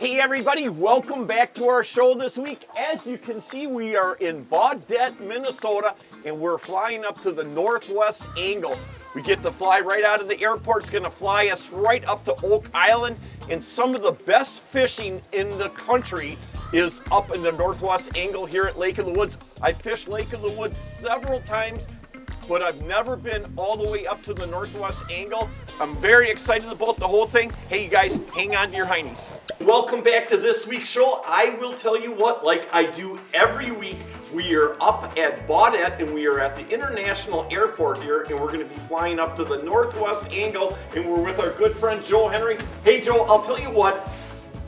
Hey everybody, welcome back to our show this week. As you can see, we are in Butte, Minnesota, and we're flying up to the northwest angle. We get to fly right out of the airport. It's gonna fly us right up to Oak Island, and some of the best fishing in the country is up in the northwest angle here at Lake of the Woods. I fished Lake of the Woods several times, but I've never been all the way up to the northwest angle. I'm very excited about the whole thing. Hey you guys, hang on to your heinies. Welcome back to this week's show. I will tell you what, like I do every week, we are up at Butte and we are at the International Airport here, and we're gonna be flying up to the northwest angle, and we're with our good friend Joe Henry. Hey Joe, I'll tell you what,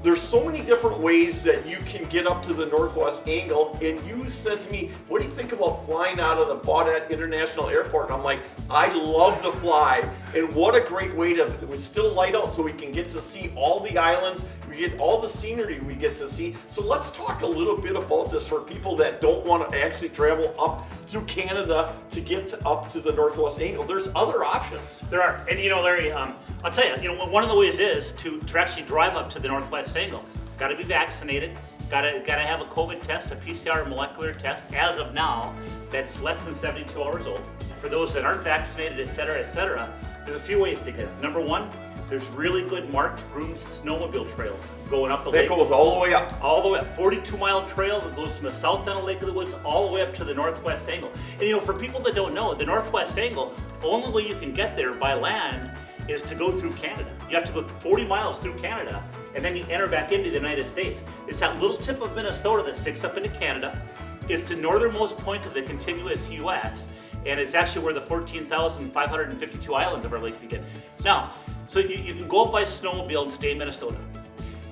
there's so many different ways that you can get up to the northwest angle, and you said to me, what do you think about flying out of the Butte International Airport? And I'm like, I love to fly, and what a great way to, it was still light out so we can get to see all the islands, we get all the scenery we get to see. So let's talk a little bit about this for people that don't want to actually travel up through Canada to get up to the northwest angle. There's other options. There are, and you know, Larry, I'll tell you, one of the ways is to actually drive up to the northwest angle. Got to be vaccinated. Got to have a COVID test, a PCR molecular test. As of now, that's less than 72 hours old. For those that aren't vaccinated, et cetera, there's a few ways to get it. Number one, there's really good marked, groomed snowmobile trails going up the lake. That goes all the way up. All the way up. 42-mile trail that goes from the south end of Lake of the Woods all the way up to the northwest angle. And you know, for people that don't know, the northwest angle, the only way you can get there by land is to go through Canada. You have to go 40 miles through Canada, and then you enter back into the United States. It's that little tip of Minnesota that sticks up into Canada. It's the northernmost point of the contiguous U.S., and it's actually where the 14,552 islands of our lake begin. Now, so you can go up by snowmobile and stay in Minnesota.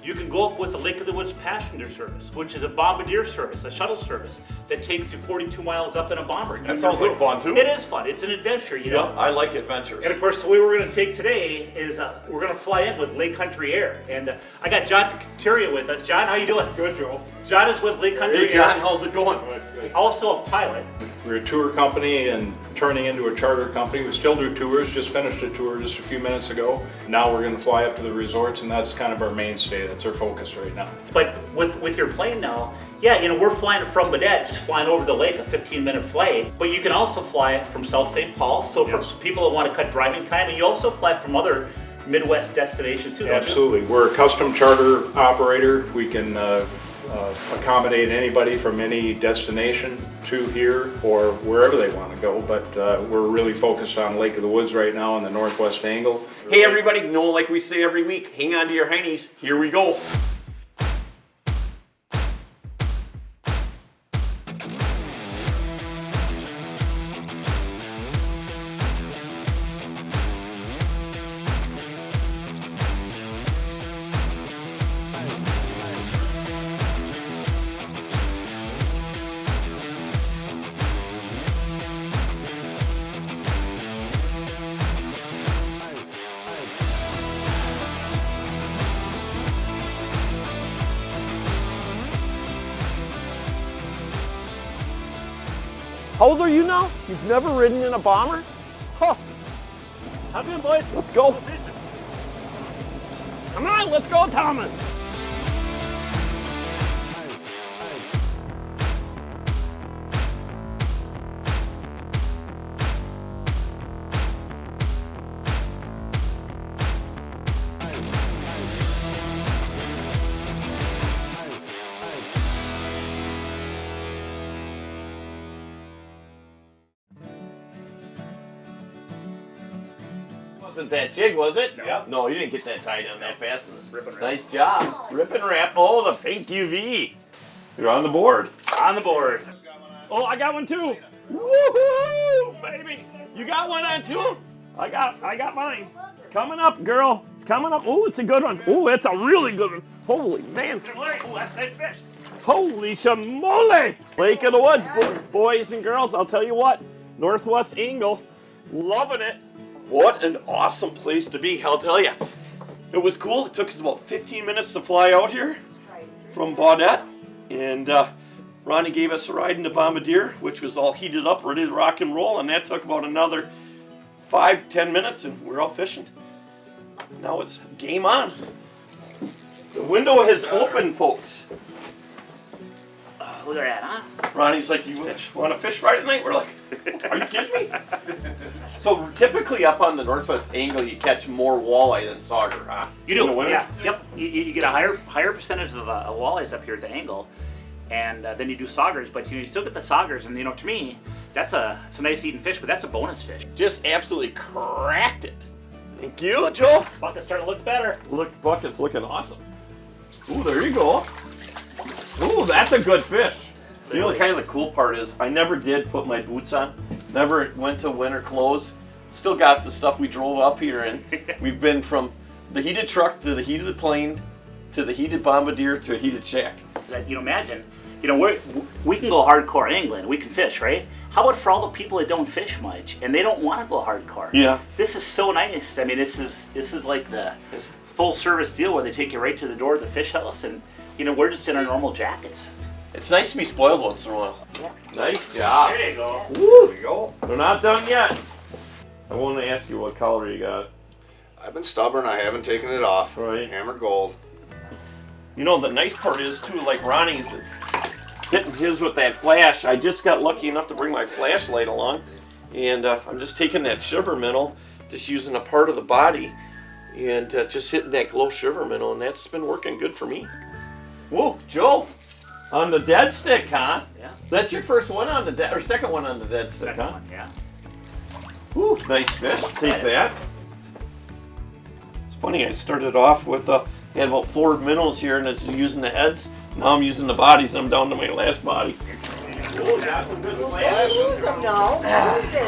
You can go up with the Lake of the Woods passenger service, which is a bombardier service, a shuttle service that takes you 42 miles up in a bomber. That sounds like fun too. It is fun. It's an adventure, you know. Yeah, I like adventures. And of course, the way we're going to take today is we're going to fly in with Lake Country Air, and I got John Tecuria with us. John, how you doing? Good, Joe. John is with Lake Country Air. Hey John, how's it going? Good. Also a pilot. We're a tour company and turning into a charter company. We still do tours, just finished a tour just a few minutes ago. Now we're going to fly up to the resorts, and that's kind of our mainstay. That's our focus right now. But with your plane now, yeah, you know, we're flying from Butte, just flying over the lake, a 15-minute flight. But you can also fly from South St. Paul, so for people that want to cut driving time, and you also fly from other Midwest destinations too, don't you? Absolutely. We're a custom charter operator. We can accommodate anybody from any destination to here or wherever they want to go, but we're really focused on Lake of the Woods right now in the northwest angle. Hey everybody, you know, like we say every week, hang on to your heinies. Here we go. How old are you now? You've never ridden in a bomber? Huh. Hop in, boys. Let's go. Come on, let's go, Thomas. Wasn't that jig, was it? Yeah. No, you didn't get that tied on that fast. Nice job. Rip and wrap. Oh, the pink UV. You're on the board. On the board. Oh, I got one too. Woohoo, baby. You got one on too? I got mine. Coming up, girl. It's coming up. Oh, it's a good one. Oh, it's a really good one. Holy man. Oh, that's a nice fish. Holy shamole. Lake of the Woods, boys and girls. I'll tell you what. Northwest angle. Loving it. What an awesome place to be, I'll tell you. It was cool. It took us about 15 minutes to fly out here from Butte. And Ronnie gave us a ride in the Bombardier, which was all heated up, ready to rock and roll. And that took about another 5-10 minutes, and we're out fishing. Now it's game on. The window has opened, folks. Look at that, huh? Ronnie's like, you want to fish Friday night? We're like, are you kidding me? So typically up on the northwest angle, you catch more walleye than sauger, huh? You do, In the winter? yeah. Yep. You get a higher percentage of walleyes up here at the angle, and then you do saugers, but you still get the saugers, and to me, it's a nice eating fish, but that's a bonus fish. Just absolutely cracked it. Thank you, Joe. Bucket's starting to look better. Look, bucket's looking awesome. Ooh, there you go. Ooh, that's a good fish. You know, kind of the cool part is I never did put my boots on. Never went to winter clothes. Still got the stuff we drove up here in. We've been from the heated truck to the heated plane to the heated bombardier to a heated shack. Imagine, we can go hardcore angling. We can fish, right? How about for all the people that don't fish much and they don't want to go hardcore? Yeah. This is so nice. I mean, this is like the full service deal where they take you right to the door of the fish house, and we're just in our normal jackets. It's nice to be spoiled once in a while. Yeah. Nice job. There you go. Woo. There we go. We're not done yet. I want to ask you what color you got. I've been stubborn. I haven't taken it off. Right. Hammered gold. The nice part is too, like Ronnie's hitting his with that flash. I just got lucky enough to bring my flashlight along, and I'm just taking that shiver minnow, just using a part of the body, and just hitting that glow shiver minnow, and that's been working good for me. Whoa, Joe, on the dead stick, huh? Yeah. That's your first one on the dead, or second one on the dead stick, Second huh? one, yeah. Ooh, nice fish. Take that. It's funny, I started off with had about 4 minnows here, and it's using the heads. Now I'm using the bodies. I'm down to my last body. Ooh, got some good flash. Lose them now. Lose it.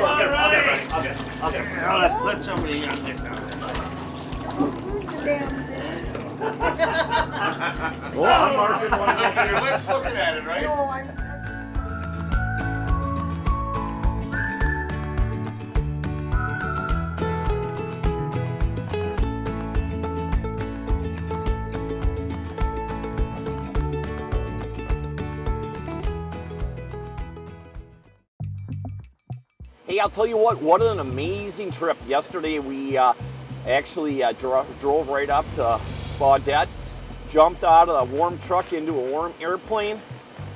I'll get it. Let somebody else get down. Lose the damn thing. Oh, I'm marking one. Your lips looking at it, right? No, I'm. Hey, I'll tell you what an amazing trip. Yesterday we actually drove right up to Baudette, jumped out of a warm truck into a warm airplane,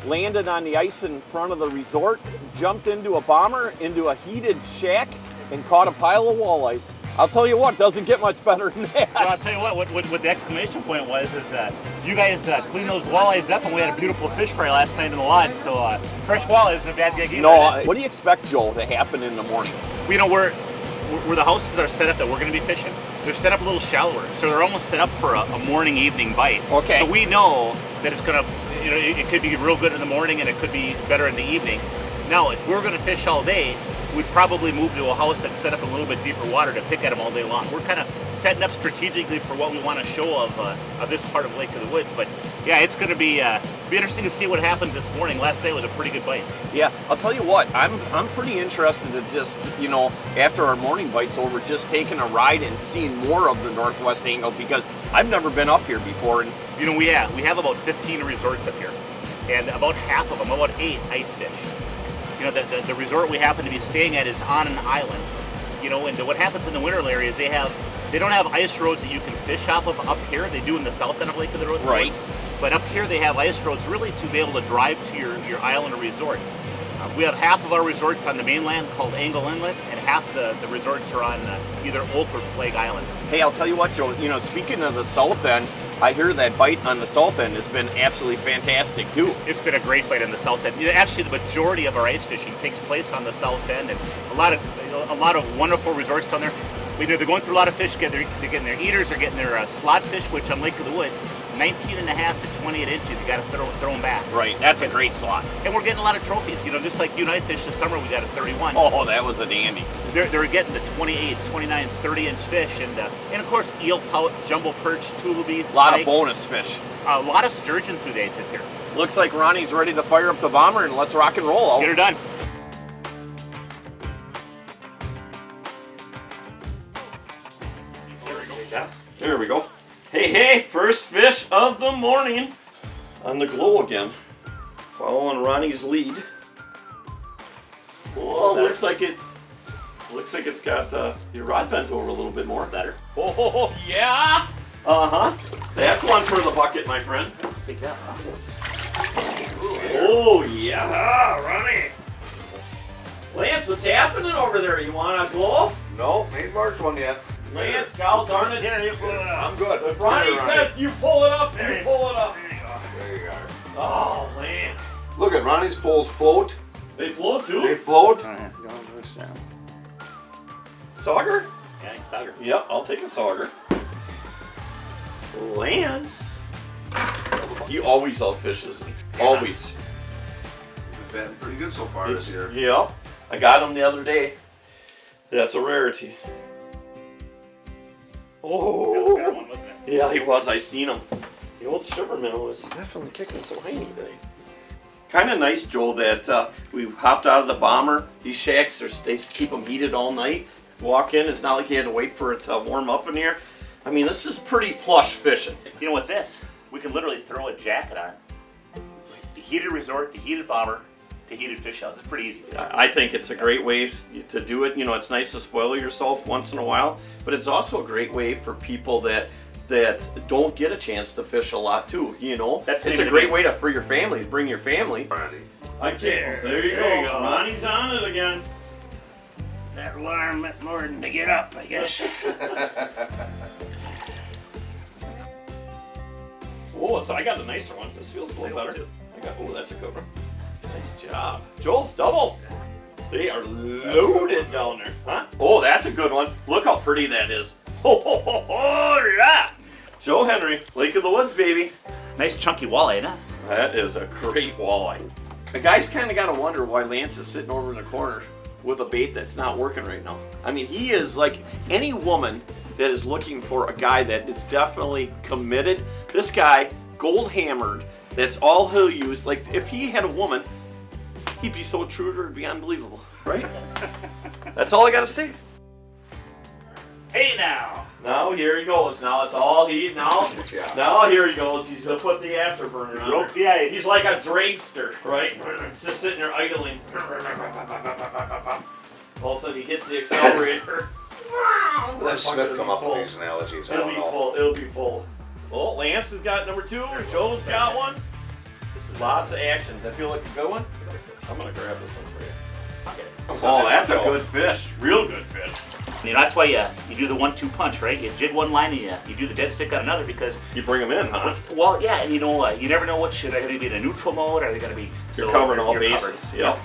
landed on the ice in front of the resort, jumped into a bomber, into a heated shack, and caught a pile of walleyes. I'll tell you what, doesn't get much better than that. Well, I'll tell you what the exclamation point was is you guys cleaned those walleyes up, and we had a beautiful fish fry last night in the lodge. So fresh walleyes isn't a bad gig either. No, what do you expect, Joe, to happen in the morning? Where the houses are set up that we're going to be fishing, they're set up a little shallower, so they're almost set up for a morning evening bite. Okay. So we know that it's going to, it could be real good in the morning and it could be better in the evening. Now, if we're going to fish all day, we'd probably move to a house that's set up in a little bit deeper water to pick at them all day long. We're kind of setting up strategically for what we want to show of this part of Lake of the Woods. But yeah, it's going to be interesting to see what happens this morning. Last night was a pretty good bite. Yeah, I'll tell you what, I'm pretty interested in just, after our morning bite's over, just taking a ride and seeing more of the Northwest Angle, because I've never been up here before. And we have about 15 resorts up here, and about half of them, about 8 ice fish. The resort we happen to be staying at is on an island. And what happens in the winter area is they don't have ice roads that you can fish off of up here. They do in the south end of Lake of the Woods. Right. But up here they have ice roads really to be able to drive to your island or resort. We have half of our resorts on the mainland called Angle Inlet, and half the resorts are on either Oak or Flag Island. hey, I'll tell you what, Joe, speaking of the south end, I hear that bite on the south end has been absolutely fantastic too. It's been a great bite on the south end. Actually, the majority of our ice fishing takes place on the south end, and a lot of wonderful resorts down there. They're going through a lot of fish. They're getting their eaters, they're getting their slot fish, which on Lake of the Woods, 19.5 to 28 inches. You got to throw them back. Right, that's a great slot. And we're getting a lot of trophies. Just like you and I fished this summer, we got a 31. Oh, that was a dandy. They're getting the 28s, 29s, 30-inch fish, and of course eel pout, jumbo perch, tulubies. A lot pike. of bonus fish. A lot of sturgeon through the ice this year. Looks like Ronnie's ready to fire up the bomber, and let's rock and roll. Let's get her done. There we go. Hey, first fish of the morning on the glow again. Following Ronnie's lead. Oh, looks like it's got your rod bent over a little bit more. Better. Oh, yeah! Uh-huh. That's one for the bucket, my friend. Take that one. Oh, yeah, Ronnie. Lance, what's happening over there? You want a glove? No, ain't marked one yet. Lance, God darn it. Here, you pull it up. I'm good. If Ronnie says you pull it up, you pull it up. There you go. There you are. Oh, Lance. Look at Ronnie's poles float. They float too? They float. Sauger? Yeah, Sauger. Yep, I'll take a sauger. Lance. He always outfishes me. Always. You've been pretty good so far this year. Yep. I got him the other day. That's a rarity. Oh. Good one, wasn't it? Yeah, he was. I seen him. The old Shiverman was definitely kicking some hiney today. Kind of nice, Joel, that we hopped out of the bomber. These shacks, they keep them heated all night. Walk in, it's not like you had to wait for it to warm up in here. I mean, this is pretty plush fishing. You know, with this, we can literally throw a jacket on. The heated resort, the heated bomber, to heated fish house. It's pretty easy. I think it's a great way to do it. You know, it's nice to spoil yourself once in a while, but it's also a great way for people that don't get a chance to fish a lot too. You know, That's it's even a great way for your family. Bring your family. Ronnie. Okay, there you go. Ronnie's on it again. That alarm meant more than to get up, I guess. Oh, so I got a nicer one. This feels a little better. Oh, that's a good one. Nice job. Joel, double. They are loaded down there. Huh? Oh, that's a good one. Look how pretty that is. Oh, yeah. Joe Henry, Lake of the Woods, baby. Nice chunky walleye, huh? That is a great walleye. The guy's kind of got to wonder why Lance is sitting over in the corner with a bait that's not working right now. I mean, he is like any woman that is looking for a guy that is definitely committed. This guy, gold hammered, that's all he'll use. Like, if he had a woman, he'd be so true to her, it'd be unbelievable, right? That's all I got to say. Hey now! Now here he goes. Now it's all he. Now here he goes. He's gonna put the afterburner on. Broke the ice. He's like a dragster, right? It's just sitting there idling. All of a sudden he hits the accelerator. Let Smith come up with these analogies. I It'll don't be know. full. It'll be full. Oh, Lance has got number 2. Joe's got one. Lots of action. Does that feel like a good one? I'm gonna grab this one for you. Oh, that's a good fish. Real good fish. You know, that's why you do the 1-2 punch, right? You jig one line and you do the dead stick on another because... You bring them in, huh? Well, yeah, and you know, you never know which, are they going to be in a neutral mode, or are they going to be... You're so covering all you're bases. covered. Yep.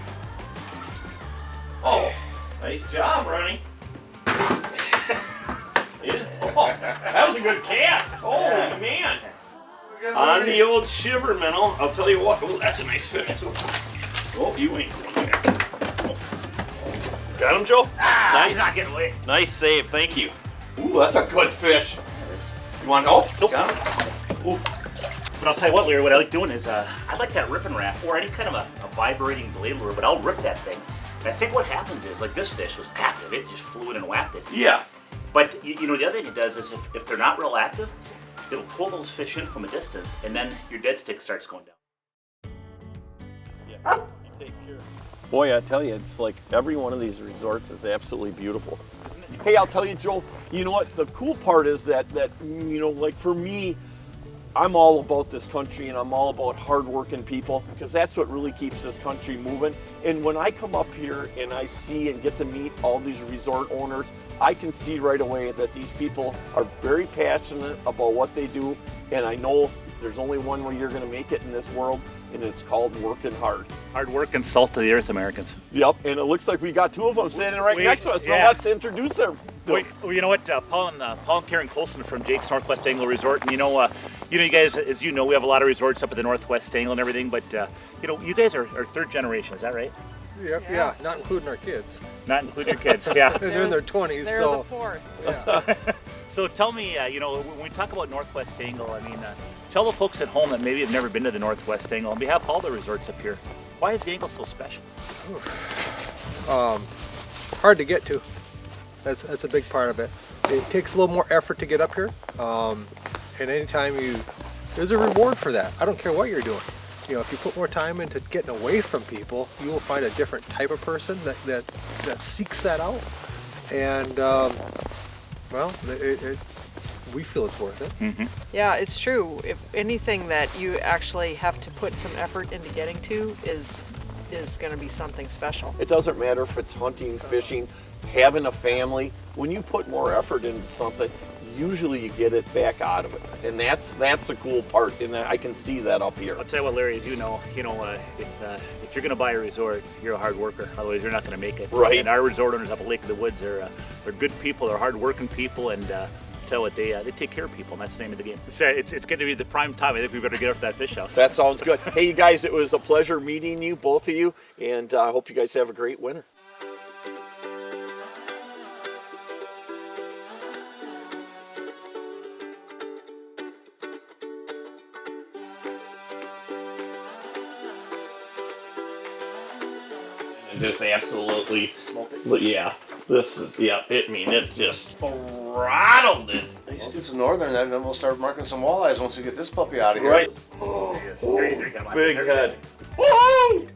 Oh, nice job, Ronnie. Oh, that was a good cast. Holy man. On the old shiver minnow, I'll tell you what. Oh, that's a nice fish too. Oh, you ain't going back. Got him, Joe? Nice. He's not getting away. Nice save, thank you. Ooh, that's a good fish. You want to go? Nope. Got him? Ooh. But I'll tell you what, Larry, what I like doing is, I like that rip and wrap, or any kind of a vibrating blade lure, but I'll rip that thing. And I think what happens is, like this fish was active, it just flew in and whacked it. Yeah. But, you know, the other thing it does is if they're not real active, it'll pull those fish in from a distance, and then your dead stick starts going down. Yeah, he takes care of it. Boy, I tell you, it's like every one of these resorts is absolutely beautiful. Hey, I'll tell you, Joel, you know what? The cool part is that you know, like for me, I'm all about this country and I'm all about hardworking people because that's what really keeps this country moving. And when I come up here and I see and get to meet all these resort owners, I can see right away that these people are very passionate about what they do. And I know there's only one way you're going to make it in this world, and it's called working hard. Hard work and salt of the earth, Americans. Yep, and it looks like we got 2 of them standing right next to us, so yeah. let's introduce them. Well, you know what, Paul and Karen Colson from Jake's Northwest Angle Resort, and you know, you guys, as you know, we have a lot of resorts up at the Northwest Angle and everything, but you know, you guys are 3rd generation, is that right? Yeah, not including our kids. Not including your kids, yeah. And they're in their 20s, They're so the 4th. yeah. So tell me, you know, when we talk about Northwest Angle, I mean, tell the folks at home that maybe have never been to the Northwest Angle, on behalf of all the resorts up here, why is the angle so special? Hard to get to. That's a big part of it. It takes a little more effort to get up here, and anytime there's a reward for that. I don't care what you're doing. You know, if you put more time into getting away from people, you will find a different type of person that seeks that out. And well, we feel it's worth it. Yeah, it's true. If anything that you actually have to put some effort into getting to is going to be something special. It doesn't matter if it's hunting, fishing, having a family. When you put more effort into something, usually you get it back out of it, and that's the cool part. And I can see that up here. I'll tell you what, Larry, as you know, if you're going to buy a resort, you're a hard worker. Otherwise, you're not going to make it. Right. And our resort owners up at Lake of the Woods are good people. They're hard-working people, and tell what they take care of people, and that's the name of the game. It's going to be the prime time. I think we better get up to that fish house. That sounds good. Hey, you guys, it was a pleasure meeting you, both of you, and I hope you guys have a great winter. Just absolutely smoked it. Yeah, this is, yeah, it just throttled it. Let's get to northern, and then we'll start marking some walleyes once we get this puppy out of here. Right. Big head. Woo!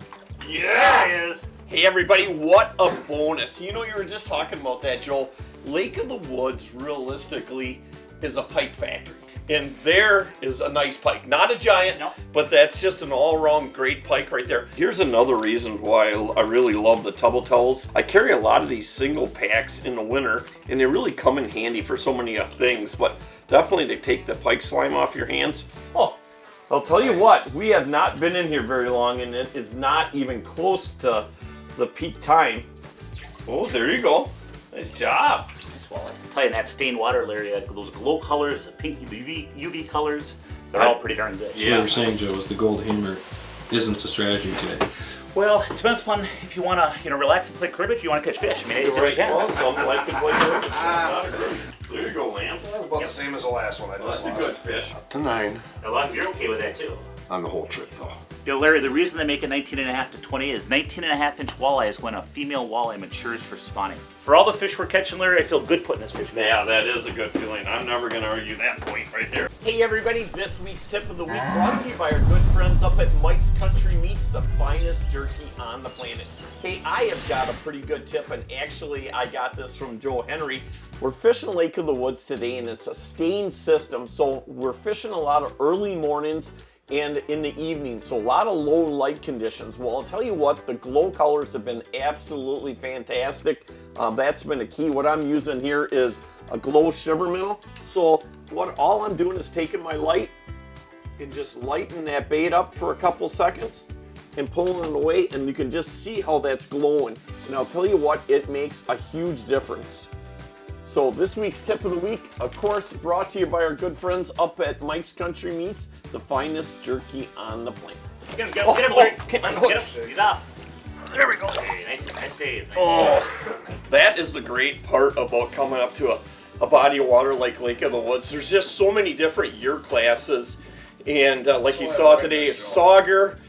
Yes! There he is. Hey everybody, what a bonus. You know, you were just talking about that, Joe. Lake of the Woods, realistically, is a pike factory. And there is a nice pike. Not a giant, No. but that's just an all-around great pike right there. Here's another reason why I really love the Tubble Tells. I carry a lot of these single packs in the winter, and they really come in handy for so many things, but definitely to take the pike slime off your hands. Oh, I'll tell you what, we have not been in here very long, and it is not even close to the peak time. Oh, there you go. Nice job. Well, I'm telling you, that stained water, Larry, those glow colors, the pink UV colors, they're all pretty darn good. What you were saying, Joe, is the gold hammer isn't a strategy today. Well, it depends upon if you want to, relax and play cribbage, you want to catch fish. I mean, it Right. depends. Well, some like to play cribbage. There you go, Lance. About the same as the last one. That's a good fish. To 9 A lot of you're okay with that too. on the whole trip, though. Larry, the reason they make it 19.5 to 20 is 19.5-inch walleye is when a female walleye matures for spawning. For all the fish we're catching, Larry, I feel good putting this fish back. Yeah, that is a good feeling. I'm never going to argue that point right there. Hey everybody, this week's tip of the week brought to you by our good friends up at Mike's Country Meats, the finest jerky on the planet. Hey, I have got a pretty good tip, and actually I got this from Joe Henry. We're fishing Lake of the Woods today, and it's a stained system, so we're fishing a lot of early mornings and in the evening, so a lot of low light conditions. Well, I'll tell you what, the glow colors have been absolutely fantastic. That's been a key. What I'm using here is a glow shiver minnow. So all I'm doing is taking my light and just lighting that bait up for a couple seconds and pulling it away, and you can just see how that's glowing. And I'll tell you what, it makes a huge difference. So this week's tip of the week, of course, brought to you by our good friends up at Mike's Country Meats, the finest jerky on the planet. Get him, Larry. Get him. He's off. There we go. Hey, nice save. That is the great part about coming up to a body of water like Lake of the Woods. There's just so many different year classes, and like you saw today, sauger,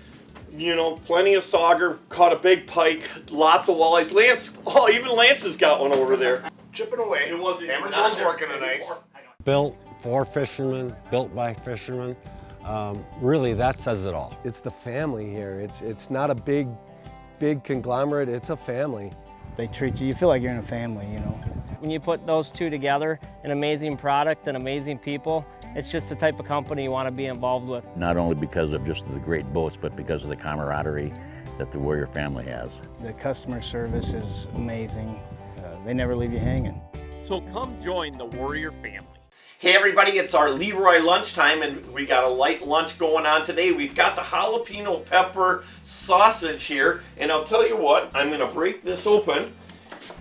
plenty of sauger, caught a big pike, lots of walleyes. Even Lance has got one over there. Chipping away. It wasn't Hammer even on Bill's there working tonight. Built for fishermen, built by fishermen. Really, that says it all. It's the family here. It's not a big conglomerate. It's a family. They treat you feel like you're in a family, When you put those two together, an amazing product and amazing people, it's just the type of company you want to be involved with. Not only because of just the great boats, but because of the camaraderie that the Warrior family has. The customer service is amazing. They never leave you hanging. So come join the Warrior family. Hey everybody, it's our Leroy lunchtime, and we got a light lunch going on today. We've got the jalapeno pepper sausage here, and I'll tell you what, I'm gonna break this open.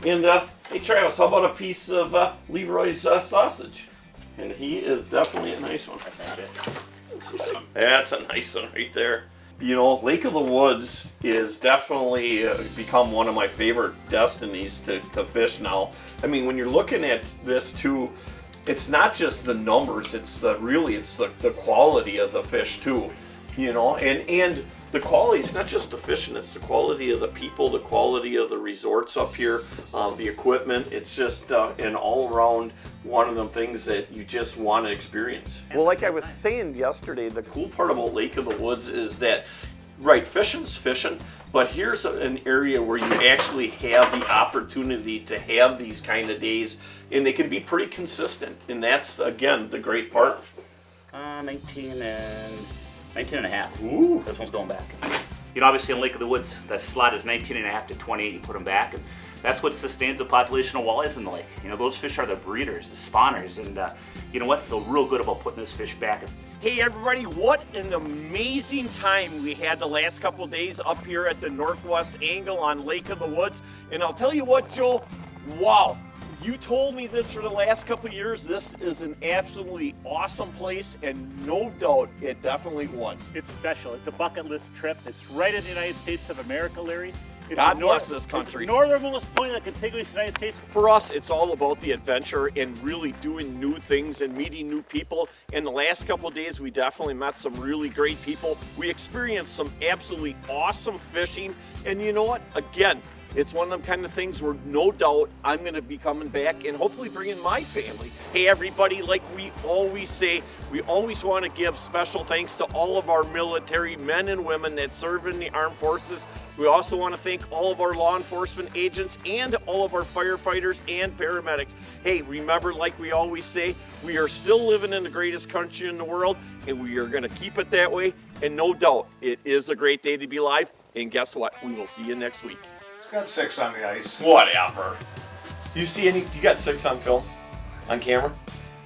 And hey Travis, how about a piece of Leroy's sausage? And he is definitely a nice one. That's a nice one right there. Lake of the Woods is definitely become one of my favorite destinies to fish now. I mean, when you're looking at this too, it's not just the numbers, it's the quality of the fish too, and the quality, it's not just the fishing, it's the quality of the people, the quality of the resorts up here, the equipment. It's just an all-around one of them things that you just want to experience. Well, like I was saying yesterday, the cool part about Lake of the Woods is that Right, fishing's fishing, but here's an area where you actually have the opportunity to have these kind of days, and they can be pretty consistent, and that's, again, the great part. 19 and a half. Ooh. This one's going back. You know, obviously in Lake of the Woods, that slot is 19 and a half to 28, you put them back, and that's what sustains a population of walleyes in the lake. You know, those fish are the breeders, the spawners, and you know what? Feel real good about putting this fish back. Hey everybody, what an amazing time we had the last couple of days up here at the northwest angle on Lake of the Woods. And I'll tell you what, Joel, wow, you told me this for the last couple of years. This is an absolutely awesome place, and no doubt it definitely was. It's special. It's a bucket list trip. It's right in the United States of America, Larry. It's God bless this country. It's the northernmost point of the contiguous United States. For us, it's all about the adventure and really doing new things and meeting new people. In the last couple of days, we definitely met some really great people. We experienced some absolutely awesome fishing. And you know what? Again, it's one of them kind of things where no doubt I'm going to be coming back and hopefully bringing my family. Hey everybody, like we always say, we always want to give special thanks to all of our military men and women that serve in the armed forces. We also want to thank all of our law enforcement agents and all of our firefighters and paramedics. Hey, remember, like we always say, we are still living in the greatest country in the world, and we are going to keep it that way. And no doubt, it is a great day to be alive. And guess what? We will see you next week. It's got 6 on the ice. Whatever. Do you see any? You got 6 on film? On camera?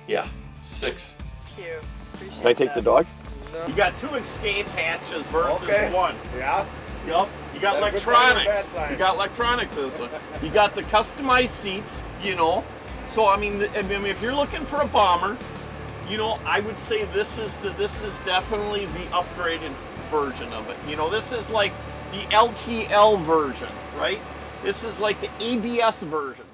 Yeah, 6. Thank you. Appreciate Can I take that. the dog? No. You got 2 escape hatches versus Okay. 1. Yeah? Yup. You got That's a good sign or a bad electronics. sign? You got electronics this one. You got the customized seats, you know. So I mean, if you're looking for a bomber, you know, I would say this is definitely the upgraded version of it. You know, this is like the LTL version, right? This is like the ABS version.